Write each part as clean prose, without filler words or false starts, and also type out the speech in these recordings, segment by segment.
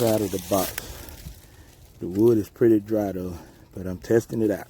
right out of the box. The wood is pretty dry though, but I'm testing it out.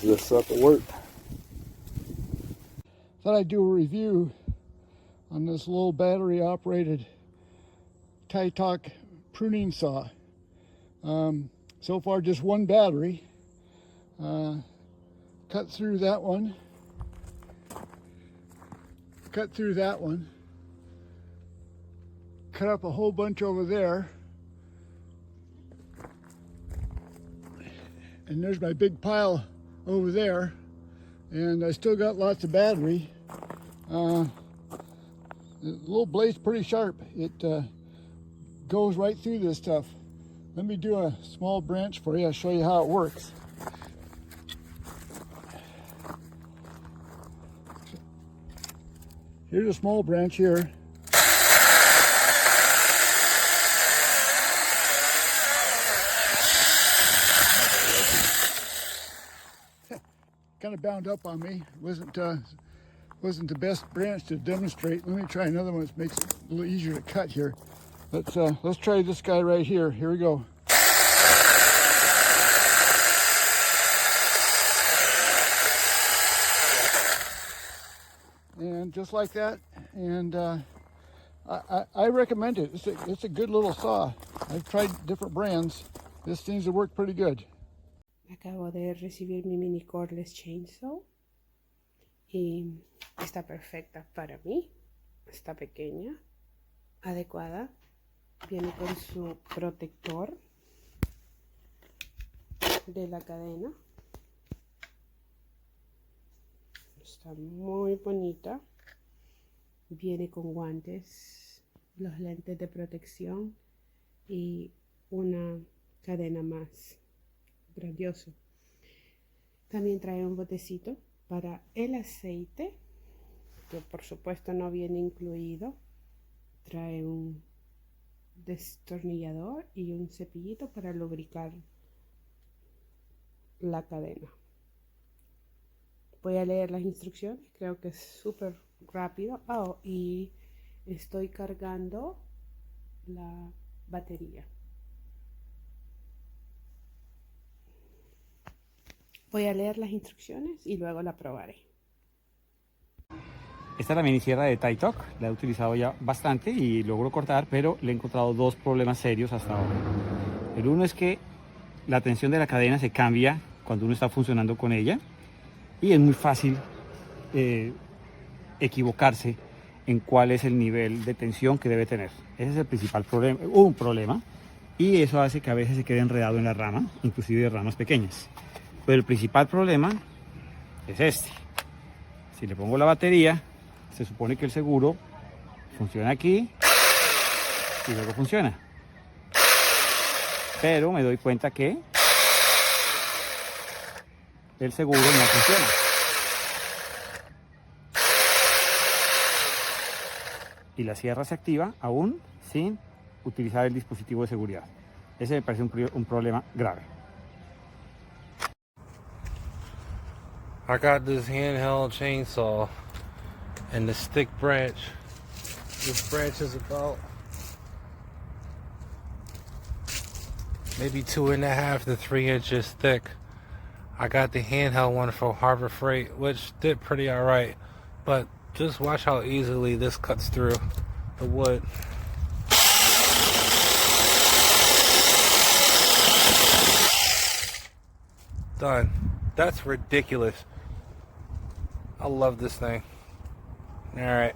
This sucker work. Thought I'd do a review on this little battery operated Tietoc pruning saw. So far just one battery. Cut through that one. Cut through that one. Cut up a whole bunch over there. And there's my big pile over there, and I still got lots of battery. The little blade's pretty sharp. It goes right through this stuff. Let me do a small branch for you. I'll show you how it works. Here's a small branch here. Kind of bound up on me. Wasn't the best branch to demonstrate. Let me try another one that makes it a little easier to cut here. Let's try this guy right here. Here we go. And just like that. And I recommend it. It's a good little saw. I've tried different brands. This seems to work pretty good. Acabo de recibir mi mini Cordless Chainsaw y está perfecta para mí. Está pequeña, adecuada. Viene con su protector de la cadena. Está muy bonita. Viene con guantes, los lentes de protección y una cadena más. Grandioso. También trae un botecito para el aceite, que por supuesto no viene incluido. Trae un destornillador y un cepillito para lubricar la cadena. Voy a leer las instrucciones, creo que es súper rápido. Y estoy cargando la batería. Voy a leer las instrucciones y luego la probaré. Esta es la minisierra de Tietoc, la he utilizado ya bastante y logro cortar, pero le he encontrado dos problemas serios hasta ahora. El uno es que la tensión de la cadena se cambia cuando uno está funcionando con ella y es muy fácil equivocarse en cuál es el nivel de tensión que debe tener. Ese es el principal problema, y eso hace que a veces se quede enredado en la rama, inclusive de ramas pequeñas. Pero el principal problema es este. Si le pongo la batería, se supone que el seguro funciona aquí y luego funciona. Pero me doy cuenta que el seguro no funciona. Y la sierra se activa aún sin utilizar el dispositivo de seguridad. Ese me parece un problema grave. I got this handheld chainsaw and the stick branch. This branch is about maybe 2.5 to 3 inches thick. I got the handheld one from Harbor Freight, which did pretty alright. But just watch how easily this cuts through the wood. Done. That's ridiculous. I love this thing. Alright.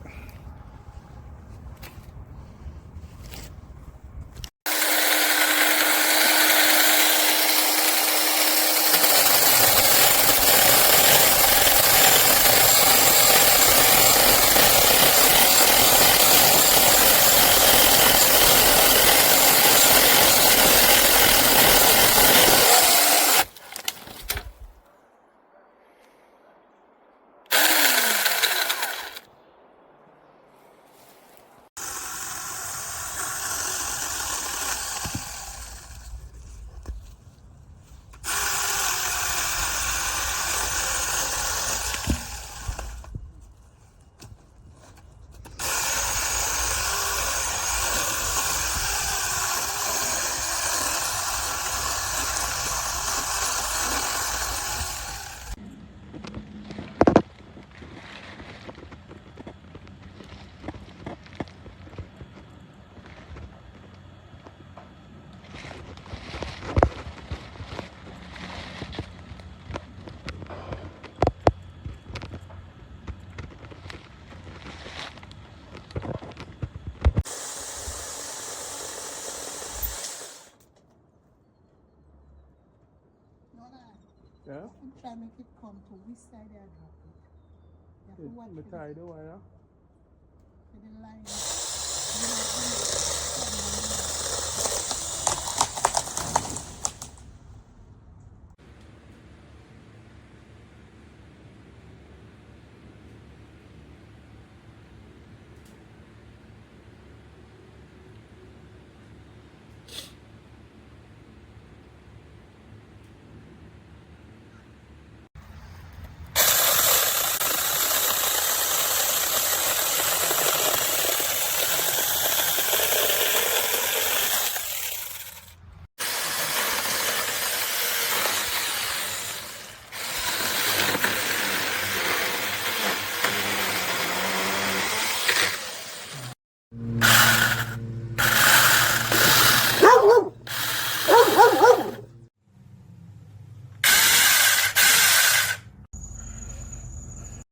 Yeah? I'm trying to make it come to which side I drop it. You have to watch I'm for tired, why not? the line.